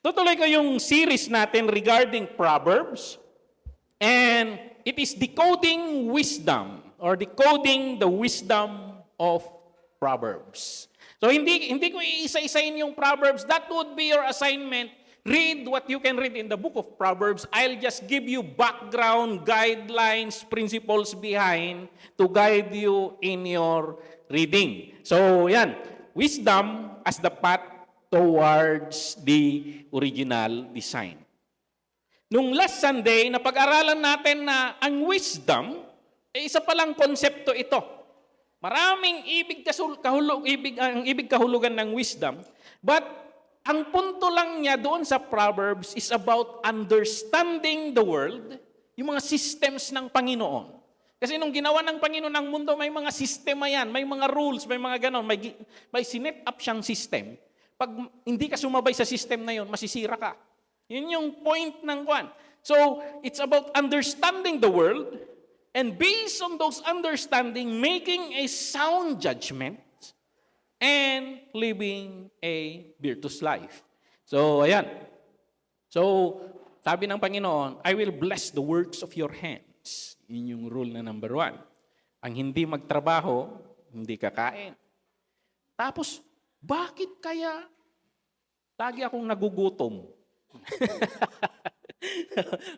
Tutuloy ko yung series natin regarding Proverbs. And it is decoding wisdom or decoding the wisdom of Proverbs. So hindi ko iisa-isahin yung Proverbs. That would be your assignment. Read what you can read in the book of Proverbs. I'll just give you background, guidelines, principles behind to guide you in your reading. So yan, wisdom as the path towards the original design. Nung last Sunday, napag-aralan natin na ang wisdom, isa palang konsepto ito. Maraming ibig kahulugan ng wisdom. But ang punto lang niya doon sa Proverbs is about understanding the world, yung mga systems ng Panginoon. Kasi nung ginawa ng Panginoon ang mundo, may mga sistema yan, may mga rules, may mga ganon, may sinet up siyang system. Pag hindi ka sumabay sa system na yun, masisira ka. Yun yung point ng kwan. So, it's about understanding the world, and based on those understanding, making a sound judgment and living a virtuous life. So, ayan. So, sabi ng Panginoon, I will bless the works of your hands. Yun yung rule na number 1. Ang hindi magtrabaho, hindi kakain. Tapos, bakit kaya lagi akong nagugutom?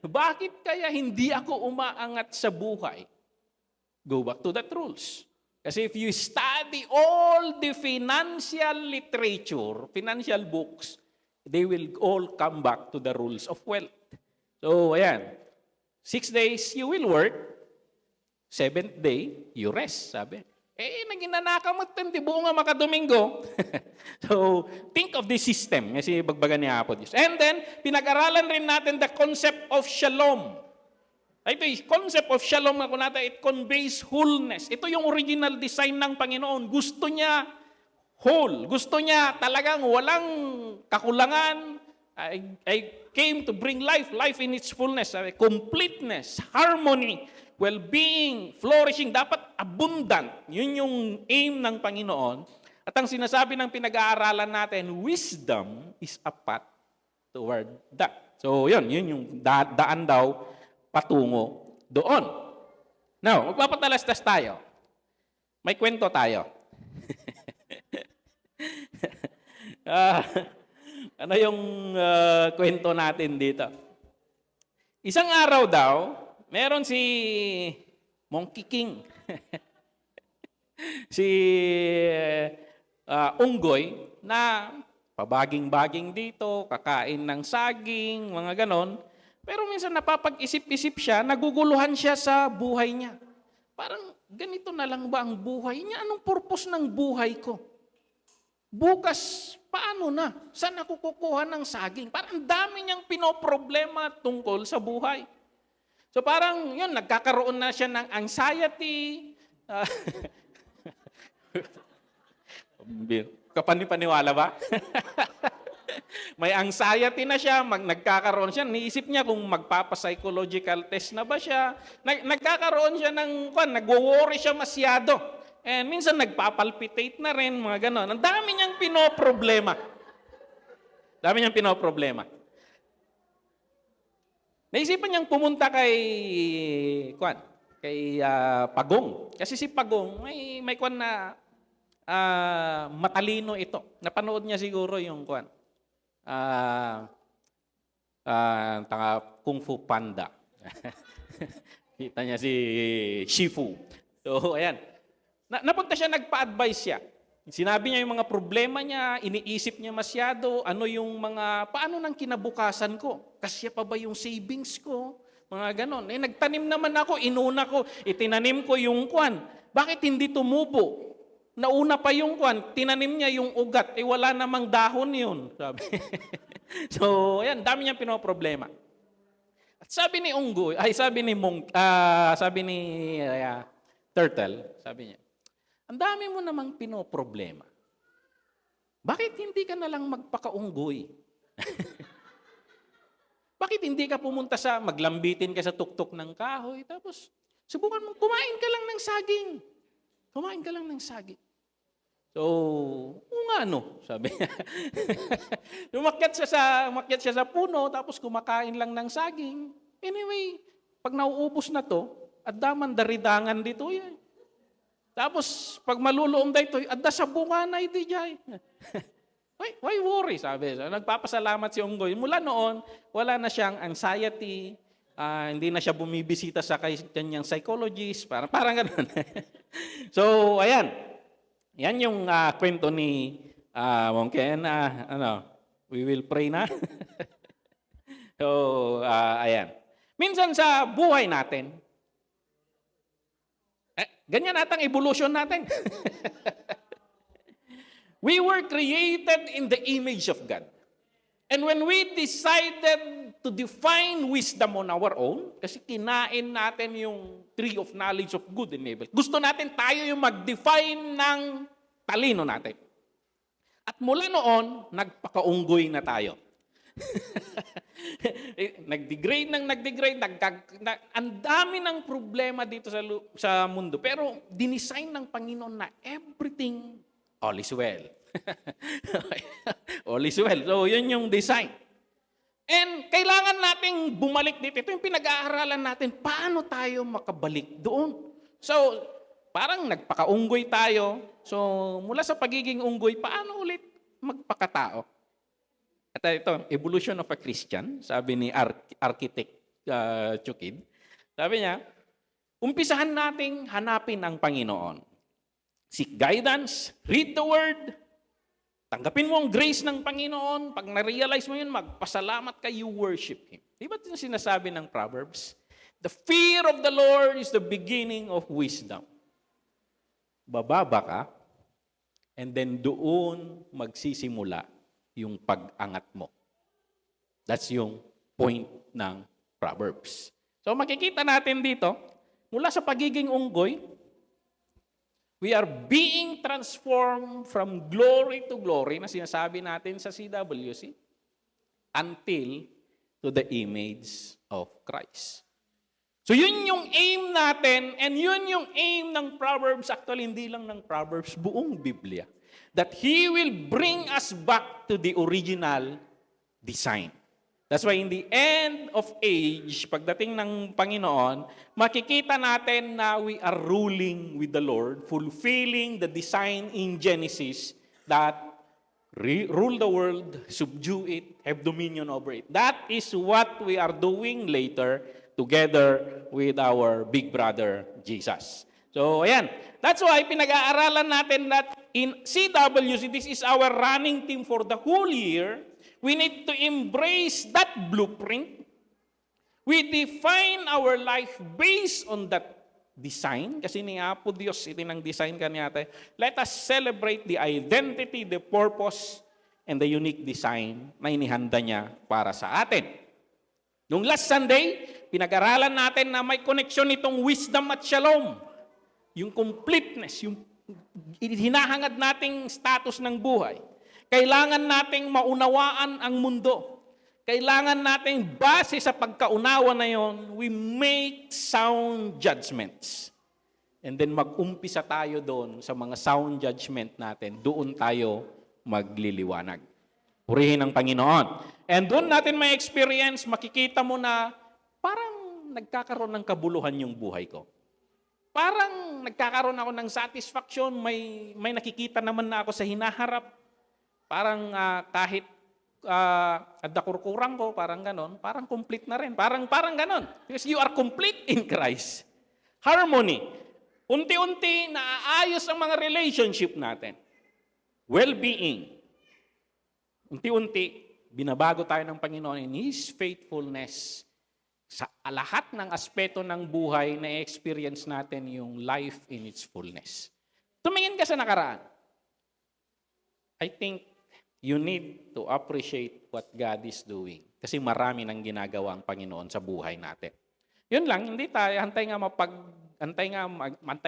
Bakit kaya hindi ako umaangat sa buhay? Go back to that rules. Kasi if you study all the financial literature, financial books, they will all come back to the rules of wealth. So, ayan. 6 days you will work, 7th day you rest, sabi. Naginanaka mo di buo nga makadomingo. So, think of this system. Kasi bagbagan ni Apo Diyos. And then, pinag-aralan rin natin the concept of shalom. Ito yung concept of shalom na natin, it conveys wholeness. Ito yung original design ng Panginoon. Gusto niya whole. Gusto niya talagang walang kakulangan. I came to bring life in its fullness. Completeness, harmony, well-being, flourishing, dapat abundant. Yun yung aim ng Panginoon. At ang sinasabi ng pinag-aaralan natin, wisdom is a path toward that. So yun yung daan daw patungo doon. Now, magpapatalastas tayo. May kwento tayo. Ano yung kwento natin dito? Isang araw daw, meron si Monkey King. Si unggoy na pabaging-baging dito, kakain ng saging, mga ganon. Pero minsan napapag-isip-isip siya, naguguluhan siya sa buhay niya. Parang ganito na lang ba ang buhay niya? Anong purpose ng buhay ko? Bukas, paano na? Saan ako kukuha ng saging? Parang dami niyang pinoproblema tungkol sa buhay. So parang yun, nagkakaroon na siya ng anxiety. Kapani-paniwala ba? May anxiety na siya, nagkakaroon siya, niisip niya kung magpapa-psychological test na ba siya. Nagkakaroon siya ng, nagwo-worry siya masyado. And minsan nagpapalpitate na rin, mga ganon. Ang dami niyang pinoproblema. Naisipan niyang pumunta kay Pagong. Kasi si Pagong, may na matalino ito. Napanood niya siguro yung Kung Fu Panda. Kita niya si Shifu. So, ayan. Napunta siya, nagpa-advise siya. Sinabi niya yung mga problema niya, iniisip niya masyado, paano nang kinabukasan ko? Kasya pa ba yung savings ko? Mga ganon. Nagtanim naman ako, inuna ko, itinanim ko yung Bakit hindi tumubo? Nauna pa yung tinanim niya yung ugat, wala namang dahon yun. Sabi. So, ayan, dami niyang pinoproblema. At sabi ni unggoy, sabi ni turtle, sabi niya, ang dami mo namang pinoproblema. Bakit hindi ka na lang magpakaunggoy? Bakit hindi ka pumunta maglambitin ka sa tuktok ng kahoy, tapos subukan mo, kumain ka lang ng saging. So, o nga no, sabi niya. Umakyat siya sa puno, tapos kumakain lang ng saging. Anyway, pag nauubos na to, addaman daridangan dito yan. Tapos, pag maluluom da ito, adda sa bunga na iti jay. Why worry, sabi. So, nagpapasalamat si Onggoy. Mula noon, wala na siyang anxiety, hindi na siya bumibisita sa kanyang psychologist, parang gano'n. So, ayan. Yan yung kwento ni Ma'am Ken. We will pray na. So, ayan. Minsan sa buhay natin, ganyan natang evolution natin. We were created in the image of God. And when we decided to define wisdom on our own, kasi kinain natin yung tree of knowledge of good and evil, gusto natin tayo yung mag-define ng talino natin. At mula noon, nagpakaunggoy na tayo. Nag-degrade, ang dami ng problema dito sa mundo. Pero dinesign ng Panginoon na everything all is well. All is well. So, yun yung design. And kailangan nating bumalik dito. Ito yung pinag-aaralan natin. Paano tayo makabalik doon? So, parang nagpakaunggoy tayo. So, mula sa pagiging unggoy, paano ulit magpakatao? At ito, evolution of a Christian, sabi ni Architect Chukid. Sabi niya, umpisahan nating hanapin ang Panginoon. Seek guidance, read the Word, tanggapin mo ang grace ng Panginoon. Pag na-realize mo yun, magpasalamat ka, you worship Him. Di ba ito yung sinasabi ng Proverbs? The fear of the Lord is the beginning of wisdom. Bababa ka, and then doon magsisimula yung pag-angat mo. That's yung point ng Proverbs. So makikita natin dito, mula sa pagiging unggoy, we are being transformed from glory to glory na sinasabi natin sa CWC until to the image of Christ. So yun yung aim natin and yun yung aim ng Proverbs. Actually, hindi lang ng Proverbs, buong Biblia. That He will bring us back to the original design. That's why in the end of age, pagdating ng Panginoon, makikita natin na we are ruling with the Lord, fulfilling the design in Genesis that rule the world, subdue it, have dominion over it. That is what we are doing later together with our big brother, Jesus. So, ayan. That's why pinag-aaralan natin that in CWC, this is our running team for the whole year. We need to embrace that blueprint. We define our life based on that design. Kasi ni Apo Diyos, ito ng design kanya. Let us celebrate the identity, the purpose, and the unique design na inihanda niya para sa atin. Noong last Sunday, pinag-aralan natin na may connection itong wisdom at shalom. Yung completeness, yung hinahangad nating status ng buhay. Kailangan nating maunawaan ang mundo. Kailangan nating base sa pagkaunawa na yon, we make sound judgments. And then mag-umpisa tayo doon sa mga sound judgment natin. Doon tayo magliliwanag. Purihin ang Panginoon. And doon natin may experience, makikita mo na parang nagkakaroon ng kabuluhan yung buhay ko. Parang nagkakaroon ako ng satisfaction, may nakikita naman na ako sa hinaharap. Parang kahit adakurkurang ko, parang ganon, parang complete na rin. Parang ganon. Because you are complete in Christ. Harmony. Unti-unti naaayos ang mga relationship natin. Well-being. Unti-unti, binabago tayo ng Panginoon in His faithfulness. Sa lahat ng aspeto ng buhay na experience natin yung life in its fullness. Tumingin ka sa nakaraan. I think you need to appreciate what God is doing. Kasi marami nang ginagawa ang Panginoon sa buhay natin. Yun lang, hindi tayo, antay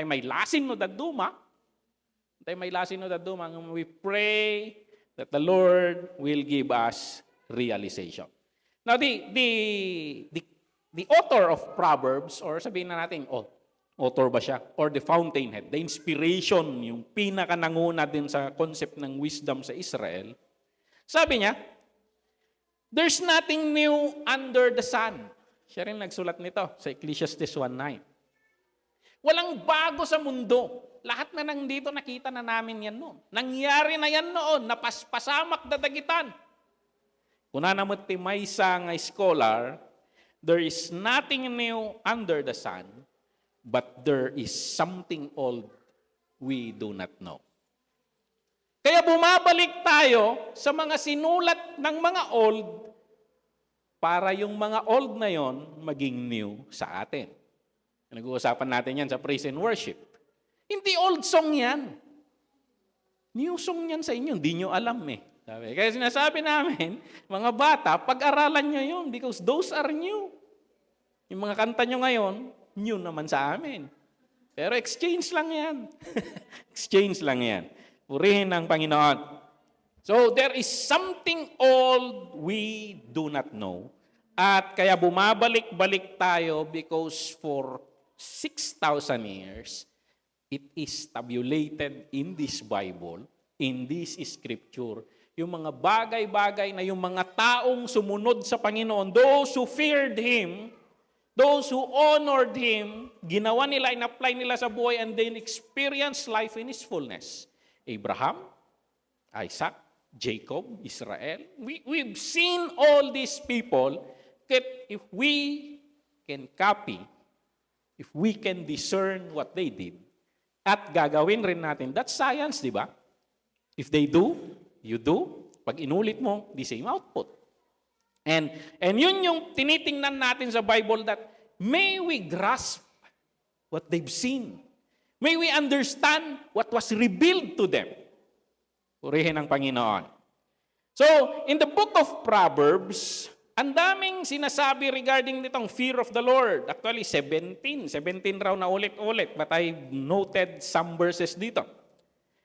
may lasin no daduma. Antay may lasin no daduma. We pray that the Lord will give us realization. Now, the author of Proverbs, or sabihin na natin, Author ba siya? Or the fountainhead, the inspiration, yung pinaka-nanguna din sa concept ng wisdom sa Israel. Sabi niya, there's nothing new under the sun. Siya rin nagsulat nito sa Ecclesiastes 1:9. Walang bago sa mundo. Lahat na nandito nakita na namin yan noon. Nangyari na yan noon, napaspasamak dadagitan. Kuna naman ti maysa nga scholar, there is nothing new under the sun, but there is something old we do not know. Kaya bumabalik tayo sa mga sinulat ng mga old para yung mga old na yon maging new sa atin. Nag-uusapan natin yan sa praise and worship. Hindi old song yan. New song yan sa inyo. Hindi nyo alam eh. Kaya sinasabi namin, mga bata, pag-aralan nyo yun because those are new. Yung mga kanta nyo ngayon, new naman sa amin. Pero exchange lang yan. Exchange lang yan. Purihin ng Panginoon. So, there is something old we do not know. At kaya bumabalik-balik tayo because for 6,000 years, it is tabulated in this Bible, in this Scripture, yung mga bagay-bagay na yung mga taong sumunod sa Panginoon, those who feared Him, those who honored Him, ginawa nila, in-apply nila sa buhay, and then experienced life in His fullness. Abraham, Isaac, Jacob, Israel. We've seen all these people that if we can copy, if we can discern what they did, at gagawin rin natin, that's science, di ba? If they do, you do. Pag inulit mo, the same output. And yun yung tinitingnan natin sa Bible that may we grasp what they've seen. May we understand what was revealed to them. Purihin ang Panginoon. So, in the book of Proverbs, ang daming sinasabi regarding nitong fear of the Lord. Actually, 17 raw na ulit-ulit, but I noted some verses dito.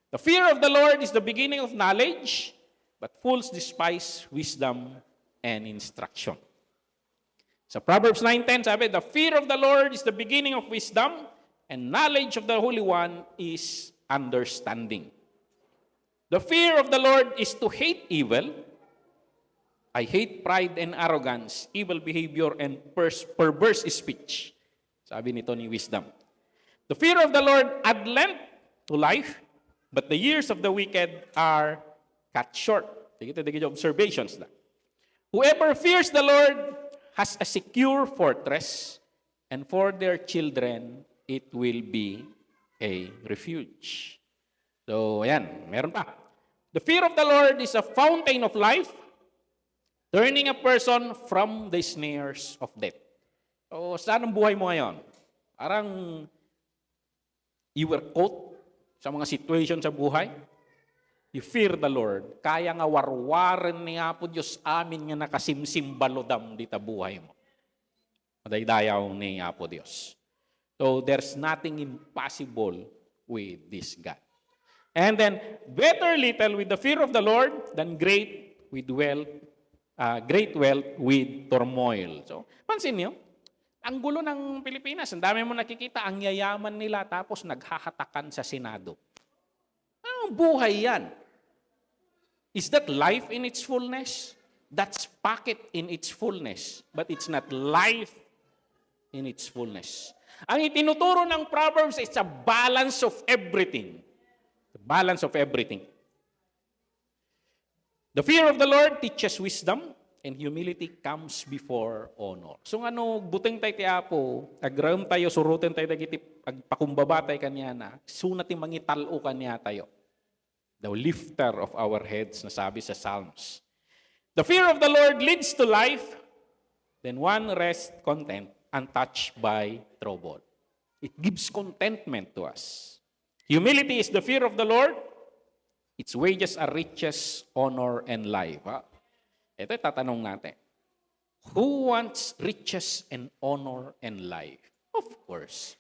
The fear of the Lord is the beginning of knowledge, but fools despise wisdom and instruction. Sa Proverbs 9:10, sabi, the fear of the Lord is the beginning of wisdom, and knowledge of the Holy One is understanding. The fear of the Lord is to hate evil. I hate pride and arrogance, evil behavior, and perverse speech. Sabi nito ni Wisdom. The fear of the Lord add length to life, but the years of the wicked are cut short. Tigit observations na. Whoever fears the Lord has a secure fortress, and for their children, it will be a refuge. So, ayan, meron pa. The fear of the Lord is a fountain of life, turning a person from the snares of death. So, saan ang buhay mo ngayon? Parang you were caught sa mga situation sa buhay. You fear the Lord. Kaya nga warwaran niya po Diyos amin nga nakasimsim balodam dita buhay mo. Madaydayaw niya po Diyos. So, there's nothing impossible with this God. And then, better little with the fear of the Lord than great wealth with turmoil. So, pansin niyo, ang gulo ng Pilipinas, ang dami mo nakikita, ang yayaman nila tapos naghahatakan sa Senado. Anong buhay yan? Is that life in its fullness? That's pocket in its fullness, but it's not life in its fullness. Ang itinuturo ng Proverbs is a balance of everything. The balance of everything. The fear of the Lord teaches wisdom, and humility comes before honor. So ano, buteng tayo ti Apo, agram tayo, surutin tayo, pagpakumbaba tayo kanya na, sunati mangitalo kanya tayo. The lifter of our heads, nasabi sa Psalms. The fear of the Lord leads to life, then one rests content, untouched by trouble. It gives contentment to us. Humility is the fear of the Lord. Its wages are riches, honor, and life. Ito tatanong natin. Who wants riches and honor and life? Of course.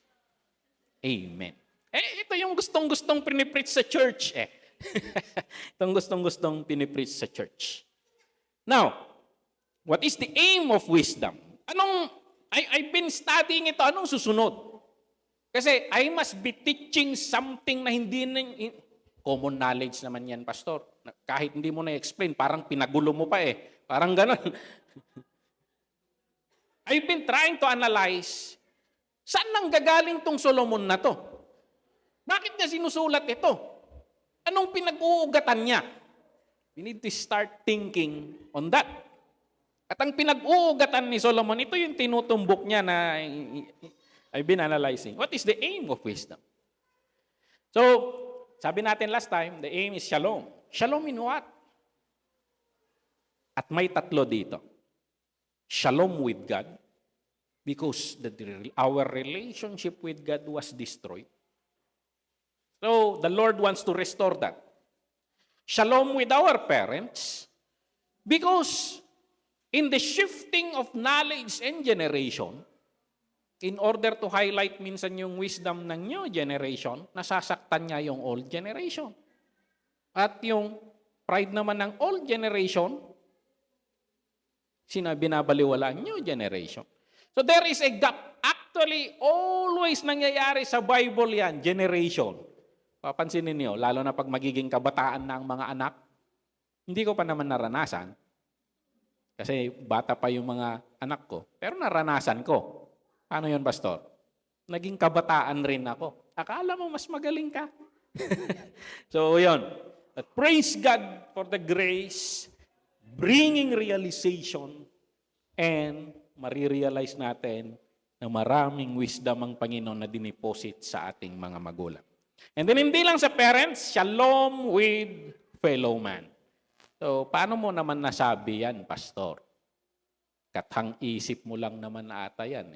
Amen. Ito yung gustong-gustong pinipreach sa church Itong gustong-gustong pinipreach sa church. Now, what is the aim of wisdom? I've been studying ito. Anong susunod? Kasi I must be teaching something na hindi common knowledge naman yan, pastor. Kahit hindi mo na-explain, parang pinagulo mo pa eh. Parang ganon. I've been trying to analyze, saan nang gagaling tong Solomon na to? Bakit niya sinusulat ito? Anong pinag-uugatan niya? We need to start thinking on that. At ang pinag-uugatan ni Solomon, ito yung tinutumbok niya na I've been analyzing. What is the aim of wisdom? So, sabi natin last time, the aim is shalom. Shalom in what? At may tatlo dito. Shalom with God, because our relationship with God was destroyed. So, the Lord wants to restore that. Shalom with our parents, because in the shifting of knowledge and generation, in order to highlight minsan yung wisdom ng new generation, nasasaktan niya yung old generation. At yung pride naman ng old generation, binabaliwala ang new generation. So there is a gap. Actually, always nangyayari sa Bible yan, generation. Papansinin niyo, lalo na pag magiging kabataan ng mga anak, hindi ko pa naman naranasan. Kasi bata pa yung mga anak ko. Pero naranasan ko. Paano yun, pastor? Naging kabataan rin ako. Akala mo mas magaling ka. So, yun. But praise God for the grace, bringing realization, and marirealize natin na maraming wisdom ang Panginoon na diniposit sa ating mga magulang. And then, hindi lang sa parents, shalom with fellow man. So, paano mo naman nasabi yan, pastor? Kathang isip mo lang naman ata yan.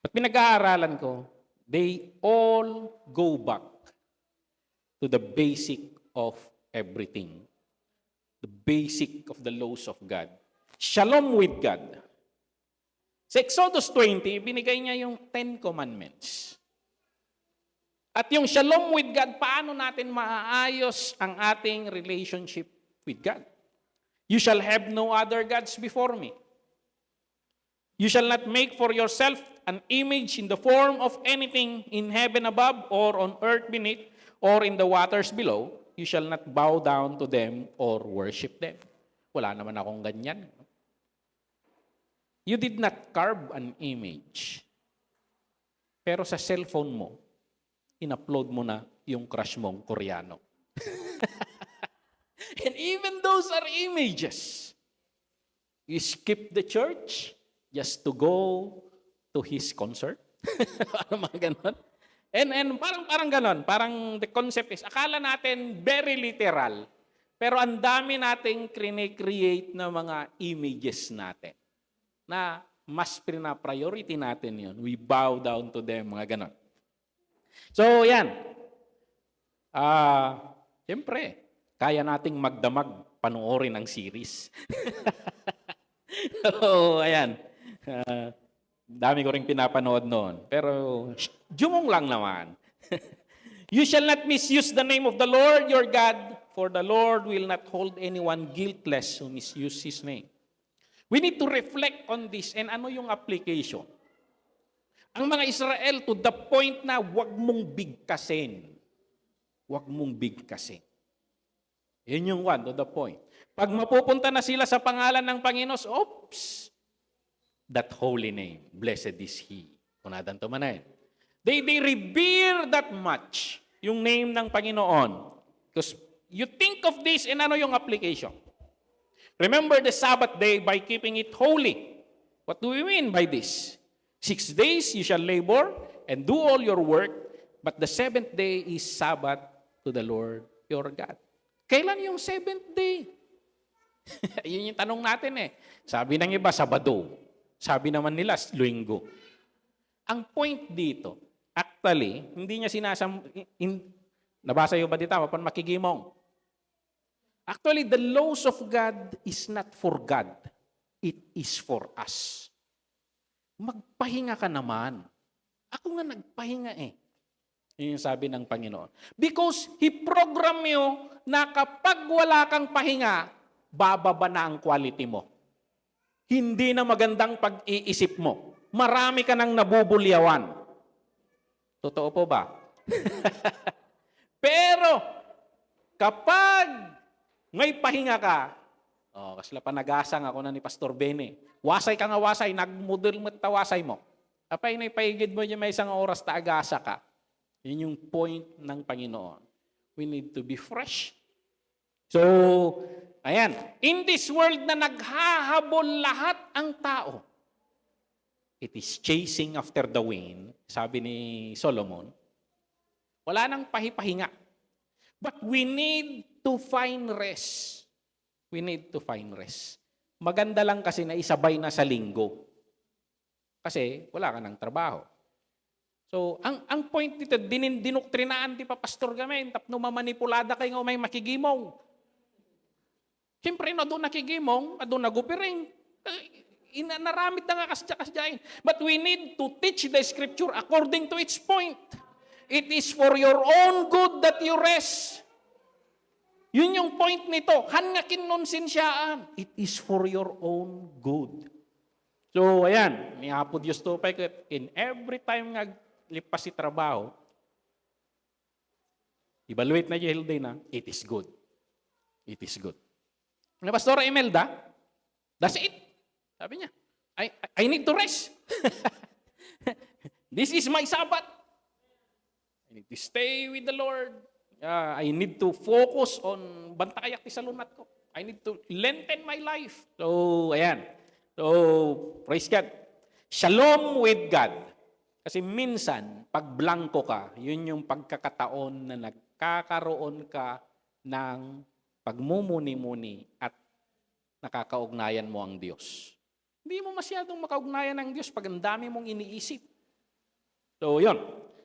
At pinag-aaralan ko, they all go back to the basic of everything. The basic of the laws of God. Shalom with God. Sa Exodus 20, binigay niya yung 10 Commandments. At yung shalom with God, paano natin maaayos ang ating relationship with God? You shall have no other gods before me. You shall not make for yourself an image in the form of anything in heaven above or on earth beneath or in the waters below. You shall not bow down to them or worship them. Wala naman akong ganyan. You did not carve an image. Pero sa cellphone mo, in-upload mo na yung crush mong Koreano. And even those are images. You skip the church just to go to his concert. Parang mga ganon. And parang ganon. Parang the concept is, akala natin very literal. Pero ang dami nating create na mga images natin. Na mas priority natin yun. We bow down to them, mga ganon. So, yan. Siyempre, kaya nating magdamag panoorin ang series. So, ayan. Dami ko rin pinapanood noon. Pero, jumong lang naman. You shall not misuse the name of the Lord your God, for the Lord will not hold anyone guiltless who misuse His name. We need to reflect on this. And ano yung application? Ang mga Israel to the point na wag mong bigkasin. Wag mong bigkasin. Yun yung one, to the point. Pag mapupunta na sila sa pangalan ng Panginoon, oops, that holy name, blessed is He. Kunadan to manayin. They revere that much, yung name ng Panginoon. Because you think of this, and ano yung application? Remember the Sabbath day by keeping it holy. What do we mean by this? 6 days you shall labor and do all your work, but the 7th day is Sabbath to the Lord your God. Kailan yung 7th day? Yun yung tanong natin eh. Sabi ng iba, Sabado. Sabi naman nila, Linggo. Ang point dito, actually, hindi niya nabasa yung ba dito? Papan makigimong. Actually, the laws of God is not for God. It is for us. Magpahinga ka naman. Ako nga nagpahinga eh. Yun yung sabi ng Panginoon. Because He program you na kapag wala kang pahinga, bababa na ang quality mo. Hindi na magandang pag-iisip mo. Marami ka nang nabubulyawan. Totoo po ba? Pero, kapag may pahinga ka, kasla pa nag-asang ako na ni Pastor Bene, wasay ka nga wasay, nagmodel mo tawasay mo. Apay na ipaigid mo niya may isang oras ta agasa ka. Yun yung point ng Panginoon. We need to be fresh. So, ayan. In this world na naghahabol lahat ang tao, it is chasing after the wind, sabi ni Solomon. Wala nang pahipahinga. But we need to find rest. We need to find rest. Maganda lang kasi na isabay na sa linggo. Kasi wala ka ng trabaho. So, ang point dito, dinuktrinahan di pa pastor kami, tapno mamanipulada kayo nga may makigimong. Siyempre, na doon nakigimong, doon nagupiring. Naramit na nga kasdyain. But we need to teach the scripture according to its point. It is for your own good that you rest. Yun yung point nito. Hangakin nun sinsyaan. It is for your own good. So, ayan. May apo Diyos to pa. In every time nga lipas si trabaho, evaluate na yung day na, it is good. It is good. Na Pastora Imelda, that's it. Sabi niya, I need to rest. This is my Sabbath. I need to stay with the Lord. I need to focus on bantayak ti salunat ko. I need to lengthen my life. So, ayan. So, praise God. Shalom with God. Kasi minsan, pag blanco ka, yun yung pagkakataon na nagkakaroon ka ng pagmumuni-muni at nakakaugnayan mo ang Diyos. Hindi mo masyadong makaugnayan ng Diyos pag ang dami mong iniisip. So, yun.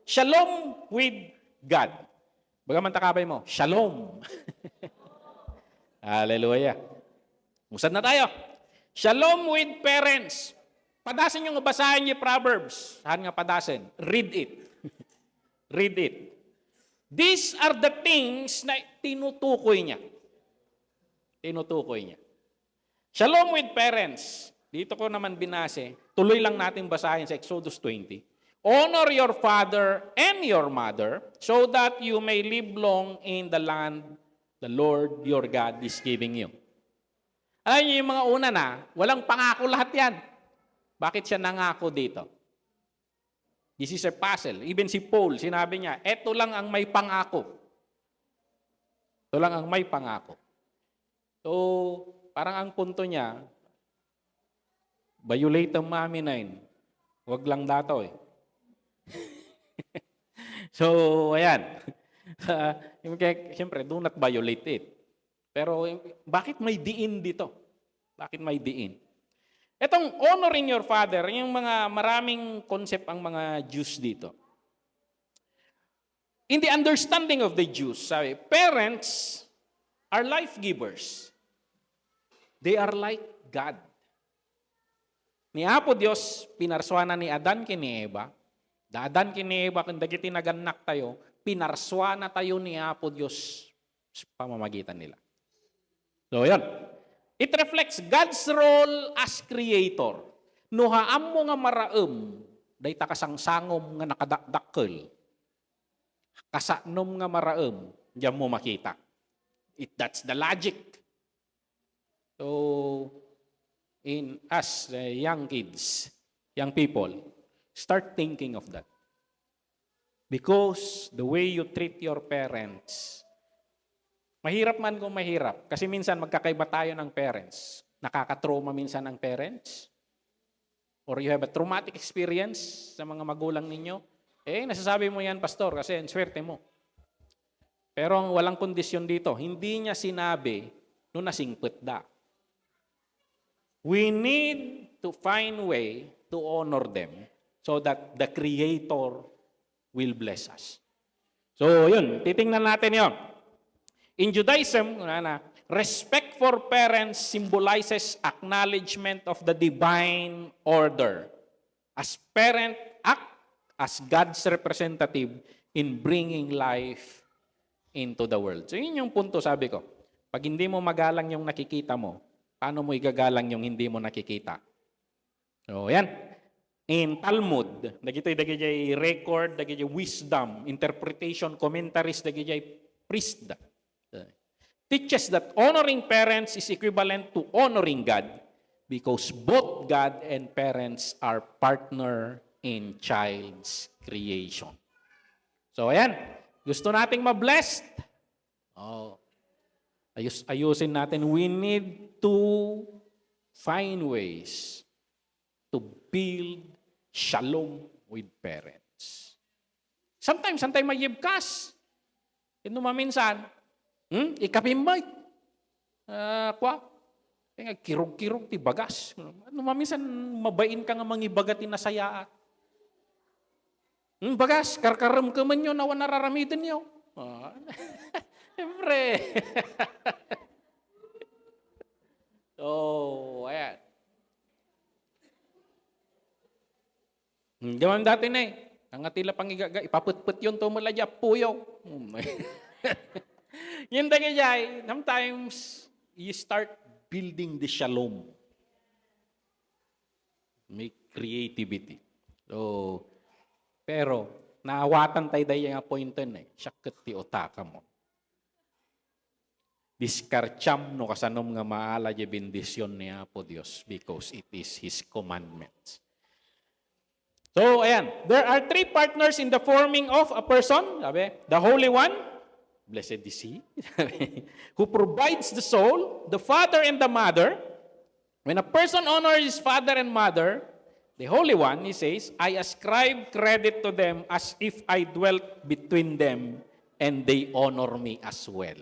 Shalom with God. Bagaman takabay mo, shalom. Hallelujah. Musad na tayo. Shalom with parents. Padasin yung basahin niyo Proverbs. Saan nga padasin? Read it. Read it. These are the things na tinutukoy niya. Tinutukoy niya. Shalom with parents. Dito ko naman binase. Tuloy lang natin basahin sa Exodus 20. Honor your father and your mother so that you may live long in the land the Lord your God is giving you. Alam niyo yung mga una na, walang pangako lahat yan. Bakit siya nangako dito? This is a puzzle. Even si Paul, sinabi niya, eto lang ang may pangako. Ito lang ang may pangako. So, parang ang punto niya, violate ang mami na yun. Huwag lang dato eh. So, ayan. Siyempre, do not violate it. Pero, bakit may diin dito? Bakit may diin? Itong honoring your father, yung mga maraming concept ang mga Jews dito. In the understanding of the Jews, sabi, parents are life givers. They are like God. Ni Apo Diyos, pinarswana ni Adan kini Eva. Da Adan kini Eva, kung dagiti naganak tayo, pinarswana tayo ni Apo Diyos sa pamamagitan nila. So, yan. It reflects God's role as creator. Nuhaan mo nga maraem, day takasangsangom nga nakadakdakkel. Kasanom nga maraem, diyan mo makita. That's the logic. So, in us, young kids, young people, start thinking of that. Because the way you treat your parents, mahirap man kung mahirap. Kasi minsan magkakaiba tayo ng parents. Nakakatrauma minsan ang parents. Or you have a traumatic experience sa mga magulang ninyo. Nasasabi mo yan, pastor, kasi ang swerte mo. Pero ang walang kondisyon dito, hindi niya sinabi no nasingpit da. We need to find way to honor them so that the Creator will bless us. So, yun. Titingnan natin yun. In Judaism, respect for parents symbolizes acknowledgement of the divine order. As parent, act as God's representative in bringing life into the world. So, yun yung punto, sabi ko. Pag hindi mo magalang yung nakikita mo, paano mo igagalang yung hindi mo nakikita? So, yan. in Talmud, dagitoy record, dagitoy wisdom, interpretation, commentaries, dagitoy priest. Teaches that honoring parents is equivalent to honoring God because both God and parents are partner in child's creation. So ayan, gusto nating ma-blessed. Oh, ayusin natin. We need to find ways to build shalom with parents. Sometimes, antay mayibkas. Ito maminsan, ikapimbay. Kwa, kirog-kirog ti bagas. Ano maminsan, mabain ka nga mangibagat inasayaat. Bagas, karkaram ka man yun, nawa nararamitin nyo. Siyempre. So, ayan. Gaman dati na eh. Ang atila pangigaga, ipaputput yun tumaladya, puyo. Yung tagayay, sometimes you start building the shalom. May creativity. So, pero, naawatan tayo dahil yung appointed eh. Siyakat ti otaka mo. Diskarcham no kasanom nga maala di bendisyon niya po Diyos because it is His commandments. So, ayan. There are three partners in the forming of a person. Sabi, the Holy One, blessed is He, who provides the soul, the father and the mother. When a person honors his father and mother, the Holy One, he says, I ascribe credit to them as if I dwelt between them and they honor me as well.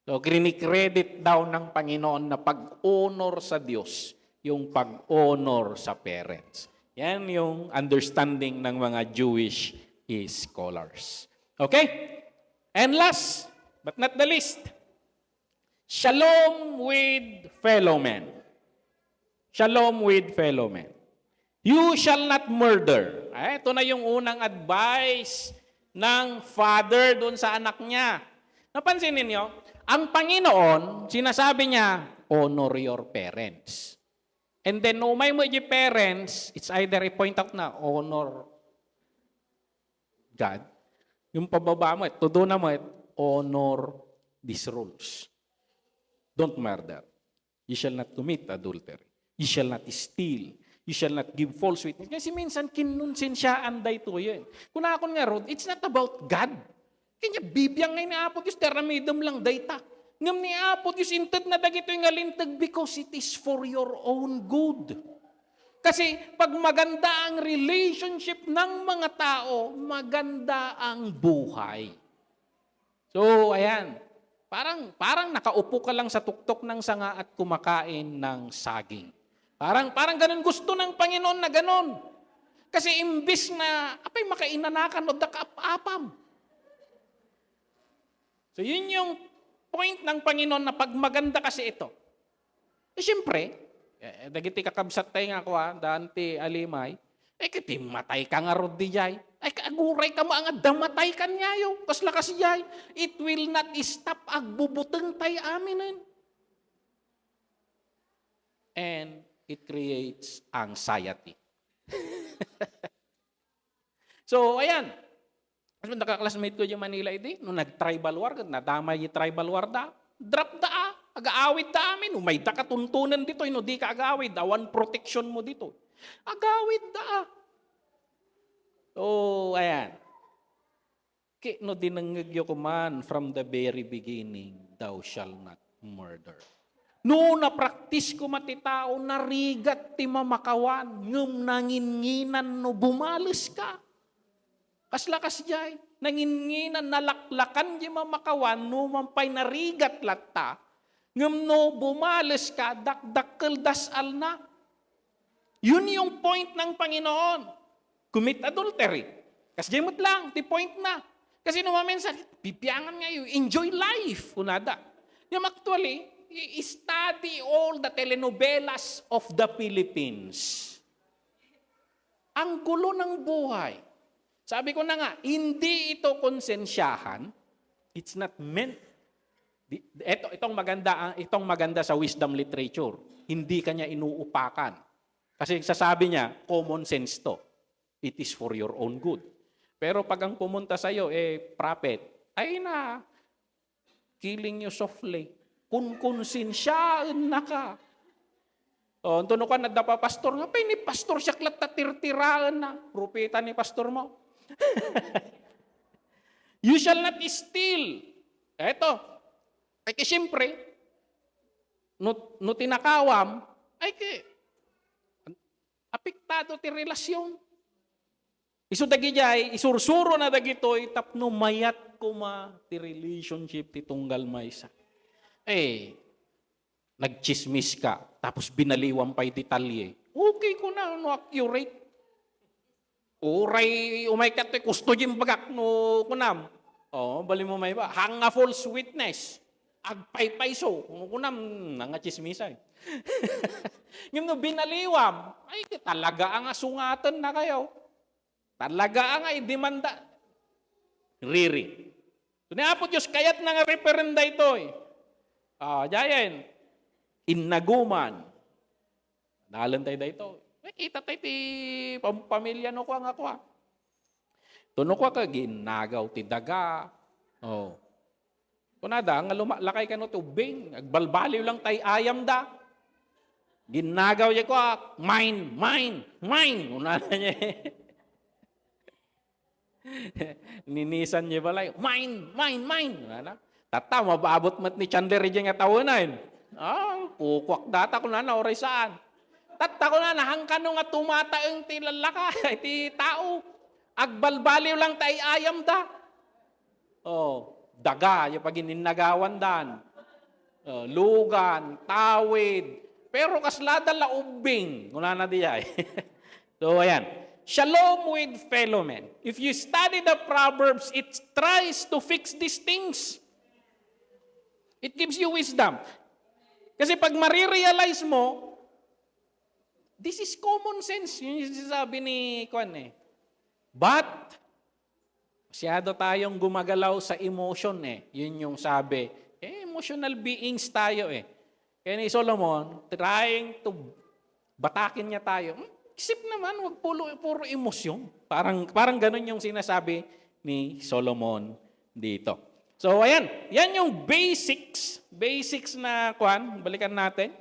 So, kinikredit daw ng Panginoon na pag-honor sa Diyos, yung pag-honor sa parents. Yan yung understanding ng mga Jewish scholars. Okay? And last, but not the least, shalom with fellow men. Shalom with fellow men. You shall not murder. Ito na yung unang advice ng father doon sa anak niya. Napansin ninyo, ang Panginoon, sinasabi niya, honor your parents. And then, umay mo yung parents, it's either i-point out na honor God. Yung pababa mo, todo na mo, honor these rules. Don't murder. You shall not commit adultery. You shall not steal. You shall not give false witness. Kasi minsan, kinunsensyaan day to yun. Kung akon nga rod, it's not about God. Kanya bibiyang ngay ni Apo Diyos, teramidam lang dayta. Ngam ni Apo Diyos, intad na dagito yung alintag because it is for your own good. Kasi pag maganda ang relationship ng mga tao, maganda ang buhay. So, ayan. Parang nakaupo ka lang sa tuktok ng sanga at kumakain ng saging. Parang ganun gusto ng Panginoon na ganun. Kasi imbis na, apay makainanakan o dakap-apam. So, yun yung point ng Panginoon na pag maganda kasi ito. Siyempre, dagiti kakabsat tayo nga ko dante alimay, kiti matay ka nga rod di jay. Kaaguray ka mo ang damatay ka niyayo. Kasla kasi jay, it will not stop agbubuteng tayo aminin. And it creates anxiety. So, ayan. Mas nakaklasmate ko yung Manila iti, nung nag-tribal war, nadamay yung tribal war drop aga-awid amin, may da katuntunan dito, di ka agawid, awan protection mo dito. Agawid So, ayan. No dinanggyo ko man, from the very beginning, thou shall not murder. No na-practice ko matitao, narigat ti mamakawan, ngum nanginginan no bumalis ka. Kaslakas jay, nanginginan nalaklakan di mamakawan, no mampay narigat latta, ngam no bumalis ka, dakdakkel dasal na. Yun yung point ng Panginoon. Commit adultery. Kasi jemot lang, ti point na. Kasi no maminsan, pipiangan ngayon, enjoy life. Kunada. Yung actually, study all the telenovelas of the Philippines. Ang gulo ng buhay. Sabi ko na nga, hindi ito konsensyahan. It's not meant. Itong maganda sa wisdom literature. Hindi kanya inuupakan. Kasi sasabi niya, common sense to. It is for your own good. Pero pag ang pumunta sa'yo, prophet, ay na, killing you softly. Kung konsensyaan na ka. O, tuno ka na dapa pastor nga, ni pastor siya klat tirtiraan na. Propeta ni pastor mo. You shall not steal. Eto. Ay siyempre, no tinakawam, ay apektado ti relasyon. Isu dagijay, isursuro na dagitoy, tapno mayat kuma ti relationship ti tunggal maysa. Nagchismis ka, tapos binaliwan pa iti talye. Okay ko na, no accurate. Uray, umay ka ti kusto yung bagak no kunam. Bali mo may ba? Hang a false witness. Agpay-pay so. Kunam, nangachismisay. Yung no binaliwam, ay talaga ang asungatan na kayo. Talaga ang demanda. Riri. Tuniapo Diyos, kayat na nga referenda ito Jayan, inaguman. Dalan tayo dito. Kita tayo ti pamilya no ko ang ako Tuno ko ka ginagaw ti daga. Kunada, nga lumalakay ka no tubing. Agbalbaliw lang tayo ayam da. Ginagaw niya ko, mine. Kunada niya Ninisan niya balay, mine. Tata, mabaabot mat ni Chandler diyan nga tawanan. Kukwak data ko na oray saan. Tata ko na hangkano nga tumataeng ti lalaka, ti tao. Agbalbaliw lang tay ayam da. Daga, yung pag ininagawan dan. Lugan, tawid. Pero kaslada laubing. Kuna na diya So, ayan. Shalom with fellow men. If you study the Proverbs, it tries to fix these things. It gives you wisdom. Kasi pag marirealize mo, this is common sense. Yun yung sinasabi ni Kwan But, masyado tayong gumagalaw sa emotion Yun yung sabi. Emotional beings tayo Kaya ni Solomon, trying to batakin niya tayo. Isip naman, wag puro emosyon. Parang ganun yung sinasabi ni Solomon dito. So, ayan. Yan yung basics. Basics na, balikan natin.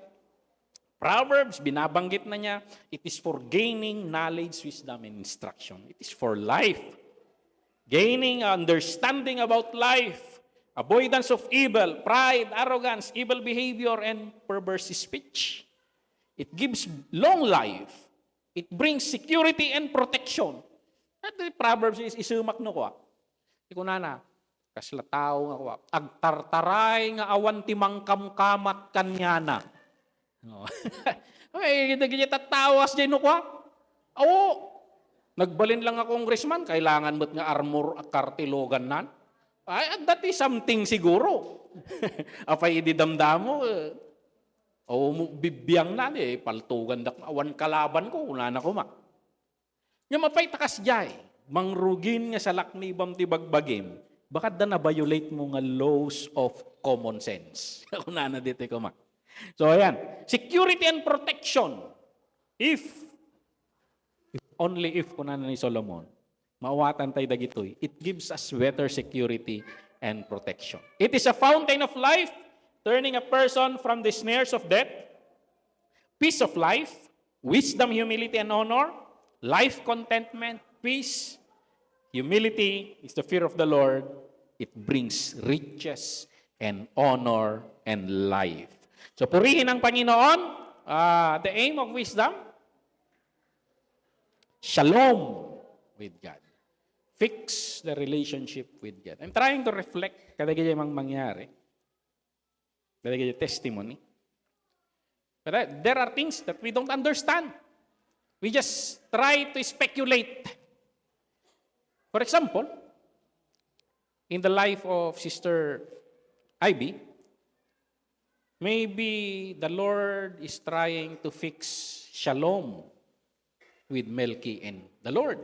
Proverbs, binabanggit na niya, it is for gaining knowledge, wisdom, and instruction. It is for life. Gaining understanding about life. Avoidance of evil, pride, arrogance, evil behavior, and perverse speech. It gives long life. It brings security and protection. At the Proverbs is isumak no ko. Iko na. Kasla tao nga ko. Agtartaray nga awan ti mangkamkamat kanyana. Ay, gita tatawas dyan no ko. Nagbalin lang ako congressman, kailangan mo't nga armor at kartilogan nan. Ay, that is something siguro. Apay ididamdamo, bibiyang na paltugan dak awan kalaban ko, una na ko Nga mapay takas jay, mangrugin nga sa laknibam ti bagbagim, bakit da na-violate mo nga laws of common sense? Una na dito ko So ayan, security and protection. Only if kuna na ni Solomon, mawatan tayo dagitoy, it gives us better security and protection. It is a fountain of life, turning a person from the snares of death, peace of life, wisdom, humility, and honor, life contentment, peace, humility is the fear of the Lord. It brings riches and honor and life. So purihin ang Panginoon. The aim of wisdom, shalom with God. Fix the relationship with God. I'm trying to reflect kada kaya mang mangyari. Kada kaya testimony. But there are things that we don't understand. We just try to speculate. For example, in the life of Sister Ivy, maybe the Lord is trying to fix shalom with Melky and the Lord.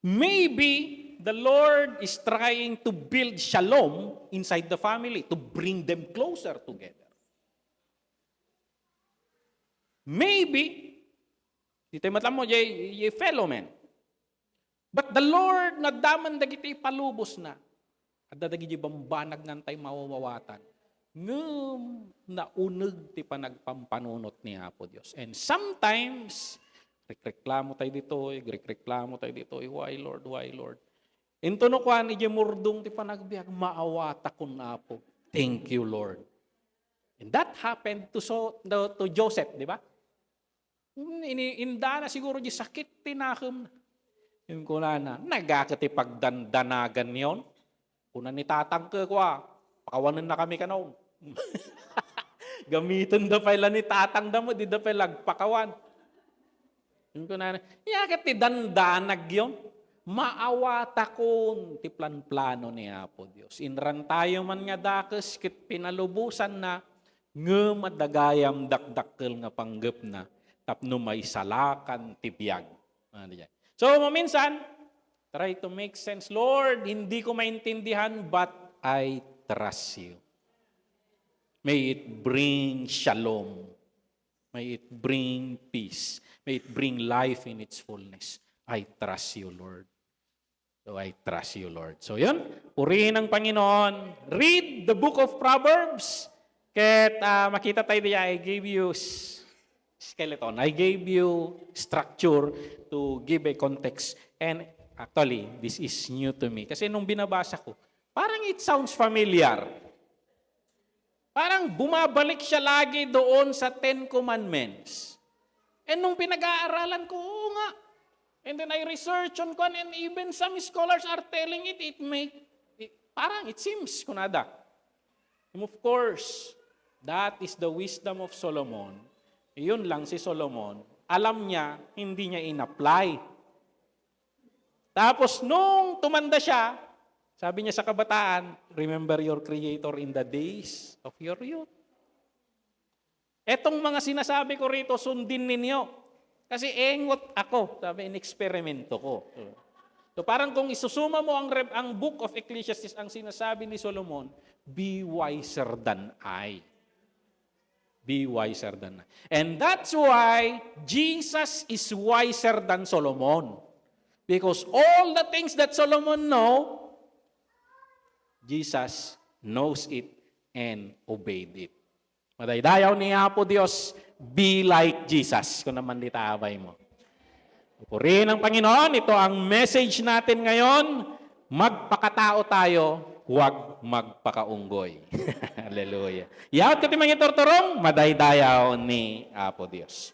Maybe the Lord is trying to build shalom inside the family, to bring them closer together. Maybe Dito matlam mo, jay fellow men. But the Lord, nadaman dagiti palubos na. At dadagi di bambanag ngantay mawawatan. Ngem nauneg ti panagpampanunot ni Apo Dios. And sometimes, reklamo tayo dito, reklamo tayo dito, why Lord, why Lord? Into no kwan, ije murdong ti panagbiag, maawata kun Apo. Thank you, Lord. And that happened to Joseph, di ba? Inda na siguro di sakit tinakem na. Yung kunana, nagakati pagdandanagan yon. Kuna ni tatang ke kwa, pakawanan na kami kanaw. Gamitin da pala ni tatang da mo, di da pala pakawan. Yung kunana, yakit ti dandanag yon. Maawata kon ti plan-plano ni Apo Dios. Inran tayo man nga dakes kit pinalubusan na ngem madagayam dakdakkel nga panggep na tapno may salakan ti biag. So minsan try to make sense, Lord, hindi ko maintindihan but I trust you. May it bring shalom. May it bring peace. May it bring life in its fullness. I trust you, Lord. So I trust you, Lord. So yun, purihin ng Panginoon. Read the book of Proverbs. Ket makita tayo diya, I gave you skeleton. I gave you structure to give a context. And actually, this is new to me. Kasi nung binabasa ko, parang it sounds familiar. Parang bumabalik siya lagi doon sa Ten Commandments. And nung pinag-aaralan ko, oo nga. And then I research on kwan, and even some scholars are telling parang it seems kunada. And of course, that is the wisdom of Solomon. Yun lang si Solomon, alam niya, hindi niya in-apply. Tapos nung tumanda siya, sabi niya sa kabataan, remember your Creator in the days of your youth. Etong mga sinasabi ko rito, sundin ninyo. Kasi engot ako, sabi, in-eksperimento ko. So parang kung isusuma mo ang book of Ecclesiastes, ang sinasabi ni Solomon, be wiser than I. Be wiser than I. And that's why Jesus is wiser than Solomon. Because all the things that Solomon know, Jesus knows it and obeyed it. Madaydayaw ni Apo Dios, be like Jesus. Kung naman ditabay mo. Purihin ng Panginoon, ito ang message natin ngayon. Magpakatao tayo, huwag magpakaunggoy. Hallelujah. Yaot ka timang iturturong, madaydayaw ni Apo Dios.